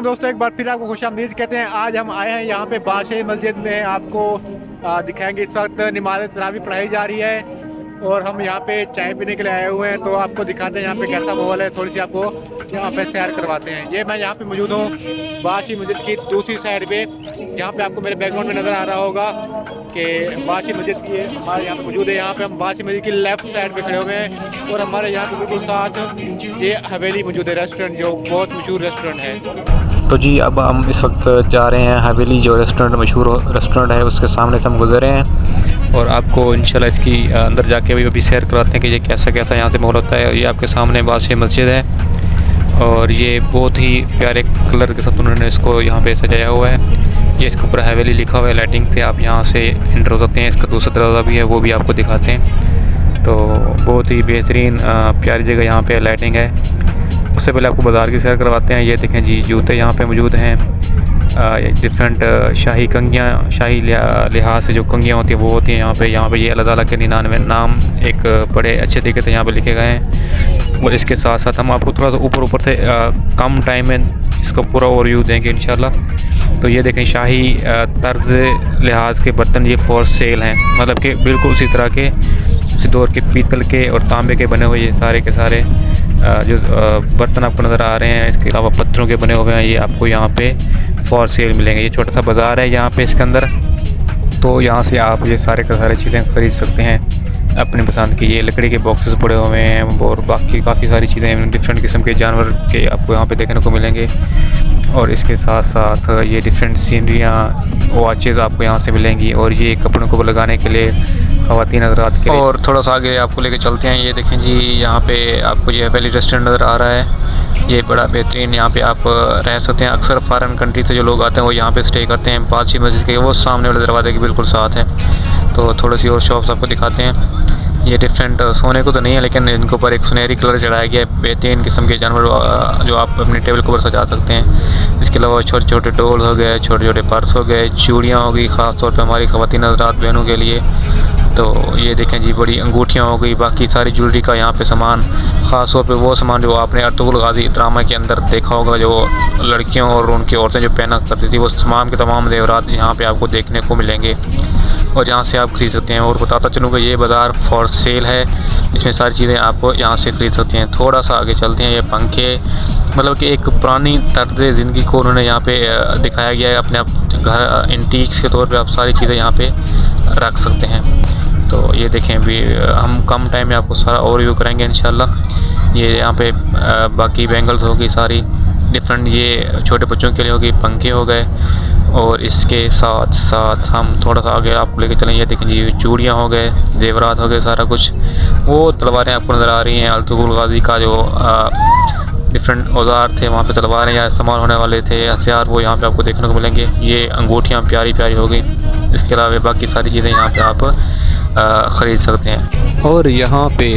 दोस्तों, एक बार फिर आपको खुशामदीद कहते हैं। आज हम आए हैं यहाँ पे बादशाही मस्जिद में। आपको दिखाएंगे, इस वक्त नमाज़ तरावी पढ़ाई जा रही है और हम यहाँ पे चाय पीने के लिए आए हुए हैं। तो आपको दिखाते हैं यहाँ पे कैसा माहौल है, थोड़ी सी आपको यहाँ पे सैर करवाते हैं। ये मैं यहाँ पे मौजूद हूँ बादशाही मस्जिद की दूसरी साइड पे, जहाँ पे आपको मेरे बैकग्राउंड में नज़र आ रहा होगा कि बादशाही मस्जिद की हमारे यहाँ पे मौजूद है। यहाँ पे हम बादशाही मस्जिद की लेफ्ट साइड पे खड़े हुए हैं और हमारे यहाँ पे बिल्कुल साथ ये हवेली मौजूद है, रेस्टोरेंट जो बहुत मशहूर रेस्टोरेंट है। तो जी अब हम इस वक्त जा रहे हैं हवेली, जो रेस्टोरेंट मशहूर रेस्टोरेंट है उसके सामने से हम गुजरे हैं और आपको इंशाल्लाह इसकी अंदर जाके अभी सैर कराते हैं कि ये कैसा कैसा यहाँ से माहौल होता है। ये आपके सामने बादशाही मस्जिद है और ये बहुत ही प्यारे कलर के साथ उन्होंने इसको यहाँ पे सजाया हुआ है। ये इसके ऊपर हवेली लिखा हुआ है लाइटिंग से। आप यहाँ से एंटर हो सकते हैं। इसका दूसरा दरवाज़ा भी है, वो भी आपको दिखाते हैं। तो बहुत ही बेहतरीन प्यारी जगह यहाँ पे लाइटिंग है। उससे पहले आपको बाज़ार की सैर करवाते हैं। ये देखें जी, जूते यहाँ पे मौजूद हैं। डिफरेंट शाही कंगियाँ, शाही लिहाज से जो कंगियाँ होती हैं वो होती हैं यहाँ पे ये अल्लाह ताला के 99 नाम एक बड़े अच्छे तरीके से यहाँ पे लिखे गए हैं। और इसके साथ साथ हम आपको थोड़ा सा ऊपर से कम टाइम में इसका पूरा ओवरव्यू देंगे इंशाल्लाह। तो ये देखें, शाही तर्ज लिहाज के बर्तन ये फॉर सेल हैं, मतलब कि बिल्कुल उसी तरह के उसी दौर के पीतल के और तांबे के बने हुए ये सारे के सारे जो बर्तन आपको नज़र आ रहे हैं। इसके अलावा पत्थरों के बने हुए हैं, ये आपको यहाँ पे फॉर सेल मिलेंगे। ये छोटा सा बाज़ार है यहाँ पे इसके अंदर, तो यहाँ से आप ये सारे के सारे चीज़ें ख़रीद सकते हैं अपनी पसंद की। ये लकड़ी के बॉक्सेस पड़े हुए हैं और बाकी काफ़ी सारी चीज़ें, डिफरेंट किस्म के जानवर के आपको यहाँ पे देखने को मिलेंगे। और इसके साथ साथ ये डिफरेंट सीनरियाँ, वॉचेज़ आपको यहाँ से मिलेंगी और ये कपड़ों को लगाने के लिए ख़वातीन हज़रात के लिए। और थोड़ा सा आगे आपको लेके चलते हैं। ये देखें जी, यहाँ पे आपको ये हवेली रेस्टोरेंट नज़र आ रहा है। ये बड़ा बेहतरीन, यहाँ पे आप रह सकते हैं। अक्सर फॉरेन कंट्री से जो लोग आते हैं वो यहाँ पे स्टे करते हैं। बादशाही मस्जिद के वो सामने वाले दरवाजे के बिल्कुल साथ है। तो थोड़ी सी और शॉप्स आपको दिखाते हैं। ये डिफरेंट सोने को तो नहीं है, लेकिन इनके ऊपर एक सुनहरी कलर चढ़ाया गया है। बेहतरीन किस्म के जानवर जो आप अपने टेबल के ऊपर सजा सकते हैं। इसके अलावा छोटे छोटे डोल हो गए, छोटे छोटे पर्स हो गए, चूड़ियाँ हो गई, ख़ास तौर पे हमारी ख़वातीन हज़रात बहनों के लिए। तो ये देखें जी, बड़ी अंगूठियाँ हो गई, बाकी सारी ज्वेलरी का यहाँ पे सामान, ख़ास तौर पे वो सामान जो आपने अर्तुगरुल गाज़ी ड्रामा के अंदर देखा होगा, जो लड़कियों और उनकी औरतें जो पहना करती थी, वो तमाम के तमाम जेवरात यहाँ पे आपको देखने को मिलेंगे और जहाँ से आप ख़रीद सकते हैं। और बताता चलूँगा, ये बाज़ार फॉर सेल है, इसमें सारी चीज़ें आप यहाँ से ख़रीद सकते हैं। थोड़ा सा आगे चलते हैं। ये पंखे, मतलब कि एक पुरानी तर्ज़ ज़िंदगी को उन्होंने यहाँ पे दिखाया गया है। अपने आप घर एंटीक्स के तौर पे आप सारी चीज़ें यहाँ पे रख सकते हैं। तो ये देखें, भी हम कम टाइम में आपको सारा ओवरव्यू करेंगे इंशाल्लाह। ये यहाँ पे बाकी बैंगल्स होगी सारी डिफरेंट, ये छोटे बच्चों के लिए होगी, पंखे हो गए। और इसके साथ साथ हम थोड़ा सा आगे आपको लेके चलें। ये देखें जी, चूड़ियाँ हो गए, जेवरात हो गए, सारा कुछ। वो तलवारें आपको नज़र आ रही हैं, अर्तुगरुल गाज़ी का जो डिफरेंट औजार थे वहाँ पे, तलवारें या इस्तेमाल होने वाले थे हथियार, वो यहाँ पे आपको देखने को मिलेंगे। ये अंगूठियाँ प्यारी प्यारी हो गई। इसके अलावा बाकी सारी चीज़ें यहाँ पे आप ख़रीद सकते हैं। और यहाँ पे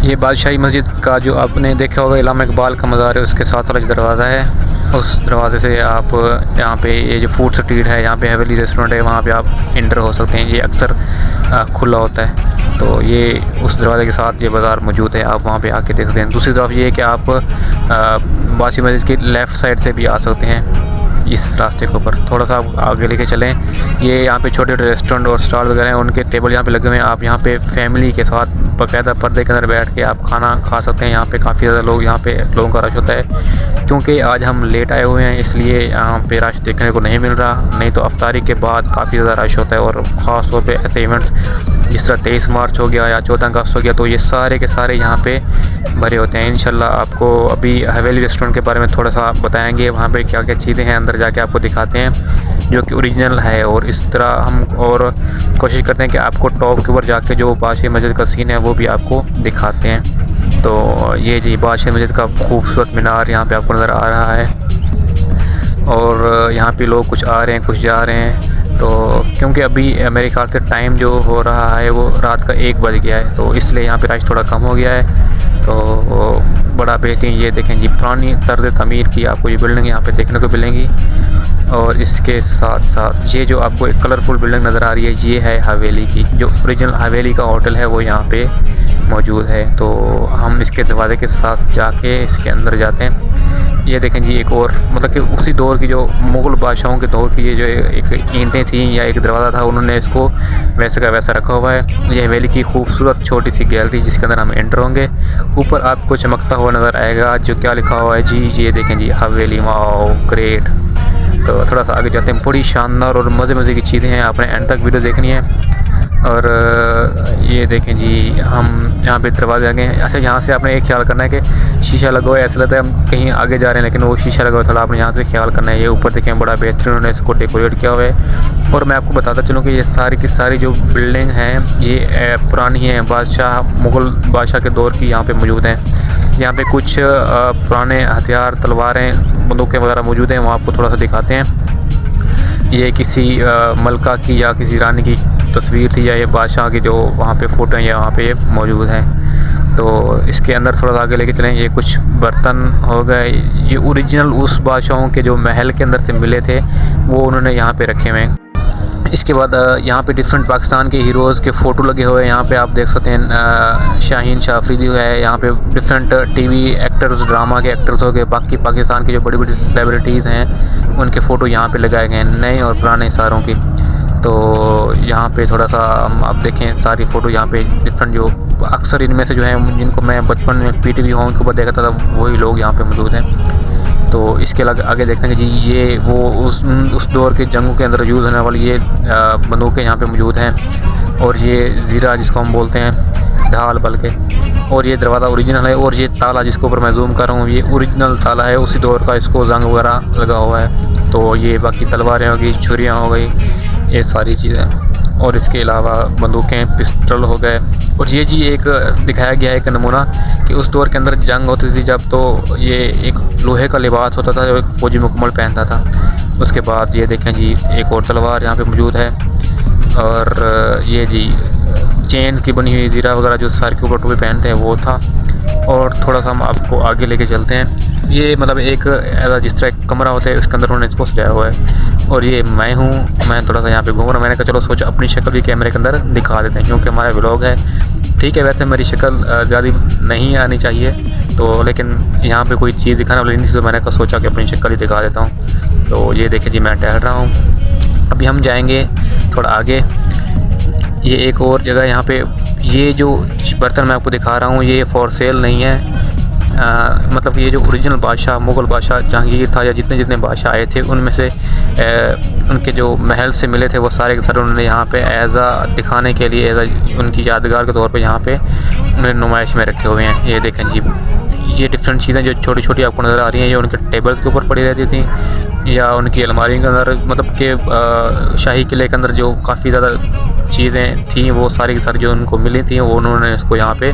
ये बादशाही मस्जिद का जो आपने देखा होगा इलामा इकबाल का मज़ार है, उसके साथ वाला जो दरवाज़ा है, उस दरवाजे से आप यहाँ पे ये जो फूड स्ट्रीट है, यहाँ पे हवेली रेस्टोरेंट है, वहाँ पे आप इंटर हो सकते हैं। ये अक्सर खुला होता है। तो ये उस दरवाजे के साथ ये बाज़ार मौजूद है, आप वहाँ पे आके देख सकते हैं। दूसरी तरफ ये है कि आप बादशाही मस्जिद की लेफ़्ट साइड से भी आ सकते हैं। इस रास्ते के ऊपर थोड़ा सा आप आगे लेके चलें। ये यहाँ पे छोटे छोटे रेस्टोरेंट और स्टॉल वगैरह हैं, उनके टेबल यहाँ पे लगे हुए हैं। आप यहाँ पे फैमिली के साथ बाकायदा पर्दे के अंदर बैठ के आप खाना खा सकते हैं। यहाँ पे काफ़ी ज़्यादा लोग, यहाँ पे लोगों का रश होता है। क्योंकि आज हम लेट आए हुए हैं, इसलिए यहाँ पे रश देखने को नहीं मिल रहा। नहीं तो अफ्तारी के बाद काफ़ी ज़्यादा रश होता है। और ख़ास तौर पे ऐसे इवेंट्स जिस तरह 23 मार्च हो गया या 14 अगस्त हो गया, तो ये सारे के सारे यहाँ पे भरे होते हैं। इंशाल्लाह आपको अभी हवेली रेस्टोरेंट के बारे में थोड़ा सा बताएंगे, वहाँ पे क्या क्या चीज़ें हैं, अंदर जाके आपको दिखाते हैं जो कि ओरिजिनल है। और इस तरह हम और कोशिश करते हैं कि आपको टॉप के ऊपर जाके जो बादशाही मस्जिद का सीन है वो भी आपको दिखाते हैं। तो ये जी बादशाही मस्जिद का खूबसूरत मीनार यहाँ पे आपको नज़र आ रहा है। और यहाँ पे लोग कुछ आ रहे हैं, कुछ जा रहे हैं। तो क्योंकि अभी मेरे ख्याल से टाइम जो हो रहा है वो रात का 1 बज गया है, तो इसलिए यहाँ पे रश थोड़ा कम हो गया है। तो बड़ा बेहतरीन, ये देखें जी, पुरानी तर्ज तमीर की आपको ये बिल्डिंग यहाँ पे देखने को मिलेंगी। और इसके साथ साथ ये जो आपको एक कलरफुल बिल्डिंग नज़र आ रही है, ये है हवेली की, जो ओरिजिनल हवेली का होटल है वो यहाँ पे मौजूद है। तो हम इसके दरवाजे के साथ जाके इसके अंदर जाते हैं। ये देखें जी एक और मतलब कि उसी दौर की जो मुग़ल बादशाहों के दौर की ये जो एक ईंटें थी या एक दरवाज़ा था, उन्होंने इसको वैसे का वैसा रखा हुआ है। ये हवेली की खूबसूरत छोटी सी गैलरी जिसके अंदर हम एंटर होंगे। ऊपर आपको चमकता हुआ नज़र आएगा जो क्या लिखा हुआ है जी, ये देखें जी हवेली, वाओ ग्रेट। तो थोड़ा सा आगे जाते हैं। बड़ी शानदार और मज़े की चीज़ें हैं, आपने एंड तक वीडियो देखनी है। और ये देखें जी हम यहाँ पे दरवाजे आ गए हैं। अच्छा, यहाँ से आपने एक ख्याल करना है कि शीशा लगा हुआ है, ऐसा लगता है हम कहीं आगे जा रहे हैं लेकिन वो शीशा लगा हुआ, थोड़ा आपने यहाँ से ख्याल करना है। ये ऊपर देखें बड़ा बेहतरीन उन्होंने इसको डेकोरेट किया हुआ है। और मैं आपको बताता चलूँ कि ये सारी की सारी जो बिल्डिंग हैं ये पुरानी हैं, मुग़ल बादशाह के दौर की यहाँ पर मौजूद हैं। यहाँ पर कुछ पुराने हथियार, तलवारें, बंदूकें वगैरह मौजूद हैं, वहाँ आपको थोड़ा सा दिखाते हैं। ये किसी मलका की या किसी रानी की तस्वीर थी या ये बादशाह की जो वहाँ पे फ़ोटो हैं या वहाँ पे ये मौजूद हैं। तो इसके अंदर थोड़ा सा आगे लेके चलें। ये कुछ बर्तन हो गए, ये ओरिजिनल उस बादशाहों के जो महल के अंदर से मिले थे वो उन्होंने यहाँ पे रखे हुए हैं। इसके बाद यहाँ पे डिफरेंट पाकिस्तान के हीरोज़ के फ़ोटो लगे हुए हैं। यहाँ पे आप देख सकते हैं शाहीन शाह अफरीदी है, यहाँ पे डिफरेंट टीवी एक्टर्स, ड्रामा के एक्टर्स हो गए, बाकी पाकिस्तान की जो बड़ी बड़ी सेलिब्रिटीज़ हैं उनके फ़ोटो यहाँ पे लगाए गए हैं, नए और पुराने सारों की। तो यहाँ पे थोड़ा सा आप देखें सारी फ़ोटो यहाँ पे डिफरेंट, जो अक्सर इनमें से जो है जिनको मैं बचपन में PTV होम के ऊपर देखा था वही लोग यहाँ पे मौजूद हैं। तो इसके आगे देखते हैं कि जी ये वो उस दौर के जंगों के अंदर यूज़ होने वाली ये बंदूकें यहाँ पे मौजूद हैं। और ये ज़ीरा जिसको हम बोलते हैं, ढाल बल्कि। और ये दरवाज़ा ओरिजिनल है। और ये ताला जिसके ऊपर मैं जूम कर रहा हूँ ये ओरिजिनल ताला है, उसी दौर का, इसको जंग वगैरह लगा हुआ है। तो ये बाकी तलवारें हो गई, छुरियाँ हो गई, ये सारी चीज़ें। और इसके अलावा बंदूकें, पिस्टल हो गए। और ये जी एक दिखाया गया है एक नमूना कि उस दौर के अंदर जंग होती थी जब, तो ये एक लोहे का लिबास होता था जो एक फ़ौजी मुकम्मल पहनता था। उसके बाद ये देखें जी एक और तलवार यहाँ पे मौजूद है। और ये जी चेन की बनी हुई ज़ीरा वगैरह जो सर के ऊपर टोपी पहनते हैं वो था। और थोड़ा सा हम आपको आगे लेके चलते हैं। ये मतलब एक जिस तरह एक कमरा होता है उसके अंदर उन्होंने इसको सजाया हुआ है। और ये मैं थोड़ा सा यहाँ पे घूम रहा हूँ। मैंने कहा चलो सोचा अपनी शक्ल भी कैमरे के अंदर दिखा देते हैं क्योंकि हमारा व्लॉग है। ठीक है, वैसे मेरी शक्ल ज़्यादा नहीं आनी चाहिए तो, लेकिन यहाँ पे कोई चीज़ दिखाने वाली नहीं थी तो मैंने कहा सोचा कि अपनी शक्ल ही दिखा देता हूँ। तो ये देखिए जी मैं टहल रहा हूँ। अभी हम जाएँगे थोड़ा आगे। ये एक और जगह यहाँ पे, ये जो बर्तन मैं आपको दिखा रहा हूँ ये फॉर सेल नहीं है। मतलब ये जो ओरिजिनल बादशाह, मुग़ल बादशाह जहांगीर था या जितने बादशाह आए थे उनमें से उनके जो महल से मिले थे वो सारे के सारे उन्होंने यहाँ पे दिखाने के लिए उनकी यादगार के तौर पे यहाँ पे उन्होंने नुमाइश में रखे हुए हैं। ये देखें जी, ये डिफरेंट चीज़ें जो छोटी छोटी आपको नज़र आ रही हैं ये उनके टेबल्स के ऊपर पड़ी रहती थी या उनकी अलमारी के अंदर, मतलब कि शाही किले के अंदर जो काफ़ी ज़्यादा चीज़ें थी वो सारी की सारी जो उनको मिली थी वो उन्होंने इसको यहाँ पे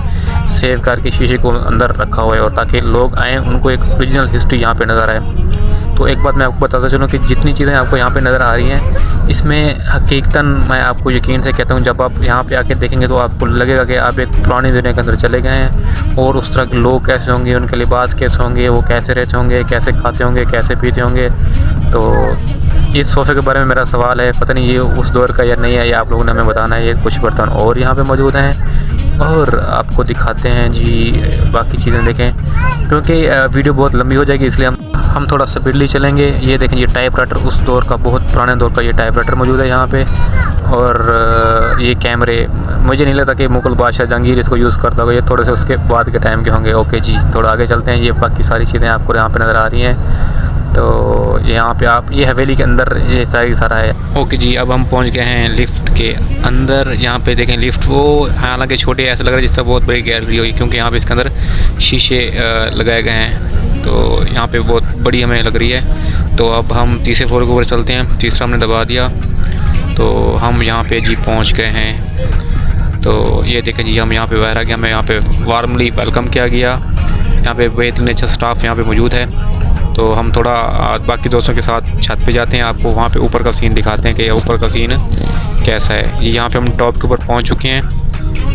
सेव करके शीशे को अंदर रखा हुआ है और ताकि लोग आएँ उनको एक ओरिजिनल हिस्ट्री यहाँ पे नज़र आए। तो एक बात मैं आपको बताता चलूँ कि जितनी चीज़ें आपको यहाँ पे नज़र आ रही हैं इसमें हकीकतन मैं आपको यकीन से कहता हूँ जब आप यहाँ पे आके देखेंगे तो आपको लगेगा कि आप एक पुरानी दुनिया के अंदर चले गए हैं। और उस तरह के लोग कैसे होंगे, उनके लिबास कैसे होंगे, वो कैसे रहते होंगे, कैसे खाते होंगे, कैसे पीते होंगे। तो इस सोफ़े के बारे में मेरा सवाल है, पता नहीं ये उस दौर का या नहीं है, ये आप लोगों ने हमें बताना है। ये कुछ बर्तन और यहाँ पे मौजूद हैं और आपको दिखाते हैं जी बाकी चीज़ें देखें क्योंकि वीडियो बहुत लंबी हो जाएगी इसलिए हम थोड़ा स्पीडली चलेंगे। ये देखें ये टाइपराइटर, उस दौर का बहुत पुराने दौर का ये टाइपराइटर मौजूद है यहाँ पे। और ये कैमरे, मुझे नहीं लगता कि मुग़ल बादशाह जहांगीर इसको यूज़ करता होगा, ये थोड़े से उसके बाद के टाइम के होंगे। ओके जी, थोड़ा आगे चलते हैं। ये बाकी सारी चीज़ें आपको यहाँ पे नज़र आ रही हैं। तो यहाँ पे आप ये हवेली के अंदर ये सारा है। ओके जी, अब हम पहुँच गए हैं लिफ्ट के अंदर। यहाँ पे देखें लिफ्ट, वो हालांकि छोटे ऐसा लग रहा है जिससे बहुत बड़ी गैलरी होगी क्योंकि यहाँ पे इसके अंदर शीशे लगाए गए हैं। तो यहाँ पे बहुत बड़ी हमें लग रही है। तो अब हम तीसरे फ्लोर के ऊपर चलते हैं। तीसरा हमने दबा दिया तो हम यहाँ पे जी पहुँच गए हैं। तो ये देखें जी हम यहाँ पे बाहर आ गए, हमें यहाँ पे वार्मली वेलकम किया गया। यहाँ पे बेहतरीन अच्छा स्टाफ यहाँ पे मौजूद है। तो हम थोड़ा बाकी दोस्तों के साथ छत पे जाते हैं, आपको वहाँ पे ऊपर का सीन दिखाते हैं कि ऊपर का सीन कैसा है। ये यहाँ पे हम टॉप के ऊपर पहुँच चुके हैं।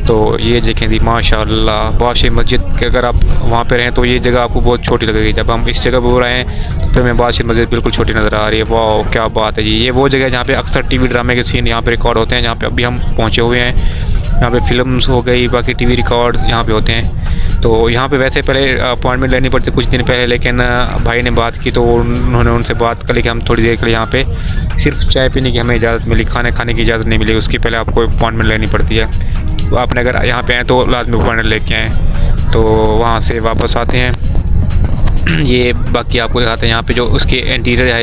तो ये देखें जी माशाल्लाह बादशाही मस्जिद के, अगर आप वहाँ पे रहें तो ये जगह आपको बहुत छोटी लगेगी। जब हम इस जगह पर आए तो हमें बादशाही मस्जिद बिल्कुल छोटी नज़र आ रही है। वाह क्या बात है जी, ये वो जगह है जहाँ पे अक्सर TV ड्रामे के सीन यहाँ पे रिकॉर्ड होते हैं, जहाँ पे अभी हम पहुँचे हुए हैं। यहाँ पे फिल्म्स हो गई, बाकी टीवी रिकॉर्ड यहाँ पे होते हैं। तो यहाँ पे वैसे पहले अपॉइंटमेंट लेनी पड़ती कुछ दिन पहले, लेकिन भाई ने बात की तो उन्होंने उनसे बात कर ली कि हम थोड़ी देर के लिए यहाँ पे सिर्फ चाय पीने की हमें इजाज़त मिली, खाने की इजाज़त नहीं मिली, उसकी पहले आपको अपॉइंटमेंट लेनी पड़ती है। तो आपने अगर यहाँ पे आए तो लाजमी अपॉइंटमेंट लेके आएँ। तो वहाँ से वापस आते हैं, ये बाकी आपको दिखाते हैं यहाँ पे जो उसके इंटीरियर है,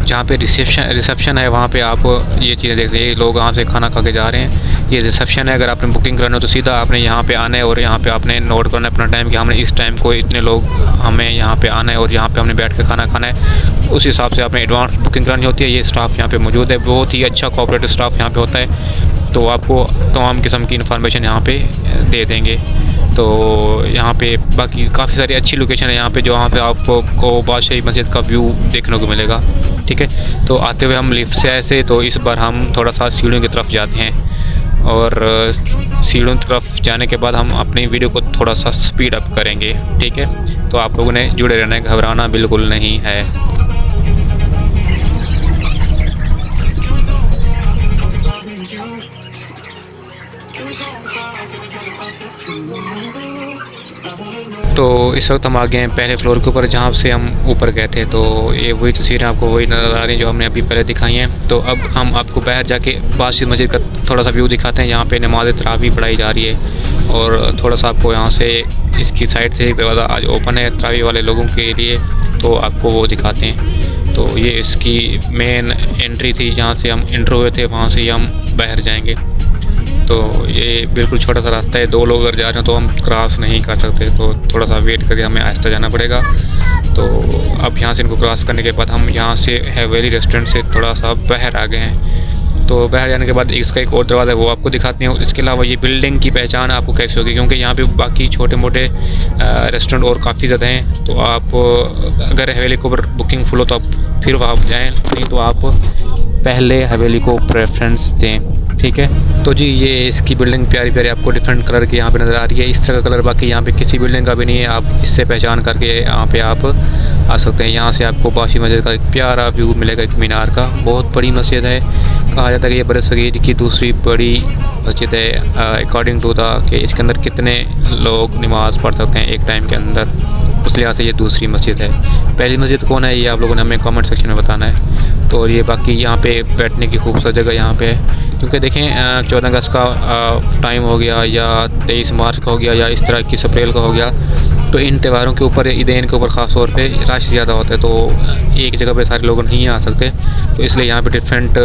जहाँ पे रिसेप्शन है वहाँ पे आप ये चीज़ें देख रहे हैं। लोग वहाँ से खाना खा के जा रहे हैं, ये रिसेप्शन है। अगर आपने बुकिंग करना हो तो सीधा आपने यहाँ पे आना है और यहाँ पे आपने नोट करना है अपना टाइम कि हमने इस टाइम को इतने लोग हमें यहाँ पे आना है और यहाँ पे हमने बैठ के खाना खाना है। उस हिसाब से आपने एडवांस बुकिंग करनी होती है। ये स्टाफ यहाँ पे मौजूद है, बहुत ही अच्छा कोऑपरेटिव स्टाफ यहाँ पे होता है। तो आपको तमाम किस्म की इन्फॉर्मेशन यहाँ पे दे देंगे। तो यहाँ पे बाकी काफ़ी सारी अच्छी लोकेशन है यहाँ पे, जो वहाँ पे आपको बादशाही मस्जिद का व्यू देखने को मिलेगा। ठीक है, तो आते हुए हम लिफ्ट से आए थे, तो इस बार हम थोड़ा सा सीढ़ियों की तरफ जाते हैं और सीढ़ियों की तरफ जाने के बाद हम अपनी वीडियो को थोड़ा सा स्पीड अप करेंगे। ठीक है, तो आप लोगों ने जुड़े रहना है, घबराना बिल्कुल नहीं है। तो इस वक्त हम आ गए हैं पहले फ्लोर के ऊपर, जहाँ से हम ऊपर गए थे। तो ये वही तस्वीरें आपको वही नज़र आ रही हैं जो हमने अभी पहले दिखाई हैं। तो अब हम आपको बाहर जाके बादशाही मस्जिद का थोड़ा सा व्यू दिखाते हैं। यहाँ पे नमाज तरावी पढ़ाई जा रही है और थोड़ा सा आपको यहाँ से इसकी साइड से दरवाज़ा आज ओपन है तरावी वाले लोगों के लिए, तो आपको वो दिखाते हैं। तो ये इसकी मेन एंट्री थी, जहाँ से हम इंटर हुए थे, वहाँ से ही हम बाहर जाएँगे। तो ये बिल्कुल छोटा सा रास्ता है, 2 लोग अगर जा रहे हो तो हम क्रॉस नहीं कर सकते, तो थोड़ा सा वेट करके हमें आहिस्ता जाना पड़ेगा। तो अब यहाँ से इनको क्रॉस करने के बाद हम यहाँ से हवेली रेस्टोरेंट से थोड़ा सा बाहर आ गए हैं। तो बाहर जाने के बाद इसका एक और दरवाज़ा है, वो आपको दिखाते हैं। इसके अलावा ये बिल्डिंग की पहचान आपको कैसे होगी, क्योंकि यहाँ पे बाकी छोटे मोटे रेस्टोरेंट और काफ़ी ज़्यादा हैं। तो आप अगर हवेली के ऊपर बुकिंग फुल हो तो आप फिर वहाँ जाएँ, नहीं तो आप पहले हवेली को प्रेफरेंस दें। ठीक है, तो जी ये इसकी बिल्डिंग प्यारी प्यारी आपको डिफरेंट कलर की यहाँ पे नज़र आ रही है। इस तरह का कलर बाकी यहाँ पे किसी बिल्डिंग का भी नहीं है, आप इससे पहचान करके यहाँ पे आप आ सकते हैं। यहाँ से आपको बादशाही मस्जिद का एक प्यारा व्यू मिलेगा, एक मीनार का। बहुत बड़ी मस्जिद है, कहा जाता है कि ये बरसगीर की दूसरी बड़ी मस्जिद है अकॉर्डिंग टू द कि इसके अंदर कितने लोग नमाज़ पढ़ सकते हैं एक टाइम के अंदर, उस लिहाज से ये दूसरी मस्जिद है। पहली मस्जिद कौन है ये आप लोगों ने हमें कमेंट सेक्शन में बताना है। तो ये बाकी यहाँ पे बैठने की खूबसूरत जगह यहाँ पे है, क्योंकि देखें 14 अगस्त का टाइम हो गया या 23 मार्च का हो गया या इस तरह 21 अप्रैल का हो गया, तो इन त्योहारों के ऊपर ईदैन के ऊपर ख़ास तौर पे रश ज़्यादा होता है, तो एक जगह पे सारे लोग नहीं आ सकते। तो इसलिए यहाँ पे डिफरेंट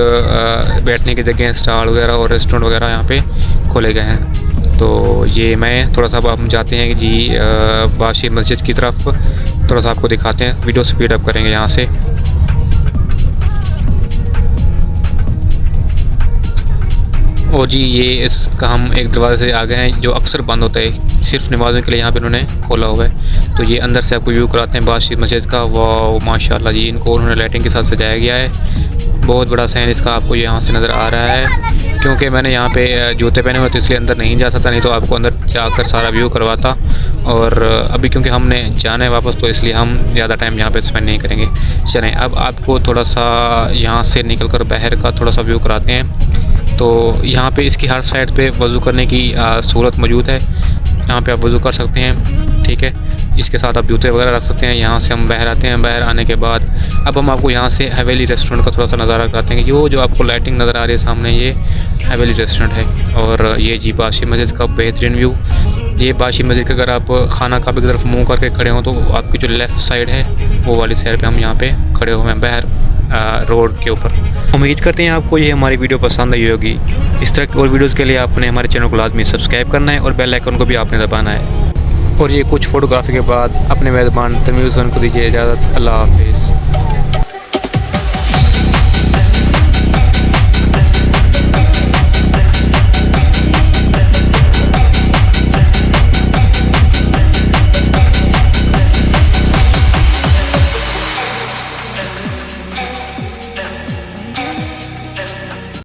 बैठने की जगह स्टॉल वगैरह और रेस्टोरेंट वगैरह यहाँ पे खोले गए हैं। तो ये मैं थोड़ा सा अब हम जाते हैं जी बादशाही मस्जिद की तरफ, थोड़ा सा आपको दिखाते हैं, वीडियो स्पीड अप करेंगे यहाँ से। और जी ये इसका हम एक दरवाजे से आ गए हैं जो अक्सर बंद होता है, सिर्फ नमाज़ों के लिए यहाँ पे उन्होंने खोला हुआ है। तो ये अंदर से आपको व्यू कराते हैं बादशाही मस्जिद का। वाह माशाल्लाह जी, इनको उन्होंने लाइटिंग के साथ सजाया गया है। बहुत बड़ा साइन इसका आपको यहाँ से नज़र आ रहा है। क्योंकि मैंने यहाँ पे जूते पहने हुए तो इसलिए अंदर नहीं जा सकता, नहीं तो आपको अंदर जाकर सारा व्यू करवाता। और अभी क्योंकि हमने जाना है वापस, तो इसलिए हम ज़्यादा टाइम यहाँ पे स्पेंड नहीं करेंगे। चलें अब आपको थोड़ा सा यहाँ से निकल कर बाहर का थोड़ा सा व्यू कराते हैं। तो यहाँ पे इसकी हर साइड पे वज़ू करने की सूरत मौजूद है, यहाँ पे आप वज़ू कर सकते हैं। ठीक है, इसके साथ आप जूते वगैरह रख सकते हैं। यहाँ से हम बाहर आते हैं, बाहर आने के बाद अब हम आपको यहाँ से हवेली रेस्टोरेंट का थोड़ा सा नज़ारा कराते हैं। ये जो आपको लाइटिंग नज़र आ रही है सामने, ये हवेली रेस्टोरेंट है। और ये जी बादशाही मस्जिद का बेहतरीन व्यू। ये बादशाही मस्जिद का अगर आप खाना काबे की तरफ मुँह करके खड़े हों तो आपकी जो लेफ़्ट साइड है वो वाली साइड पर हम यहाँ पर खड़े हुए हैं बाहर रोड के ऊपर। उम्मीद करते हैं आपको ये हमारी वीडियो पसंद आई होगी। इस तरह की और वीडियोज़ के लिए आपने हमारे चैनल को लाजमी सब्सक्राइब करना है और बेल आइकन को भी आपने दबाना है। और ये कुछ फ़ोटोग्राफी के बाद अपने मेज़बान तमीज़ को दीजिए इजाज़त। अल्लाह हाफिज़।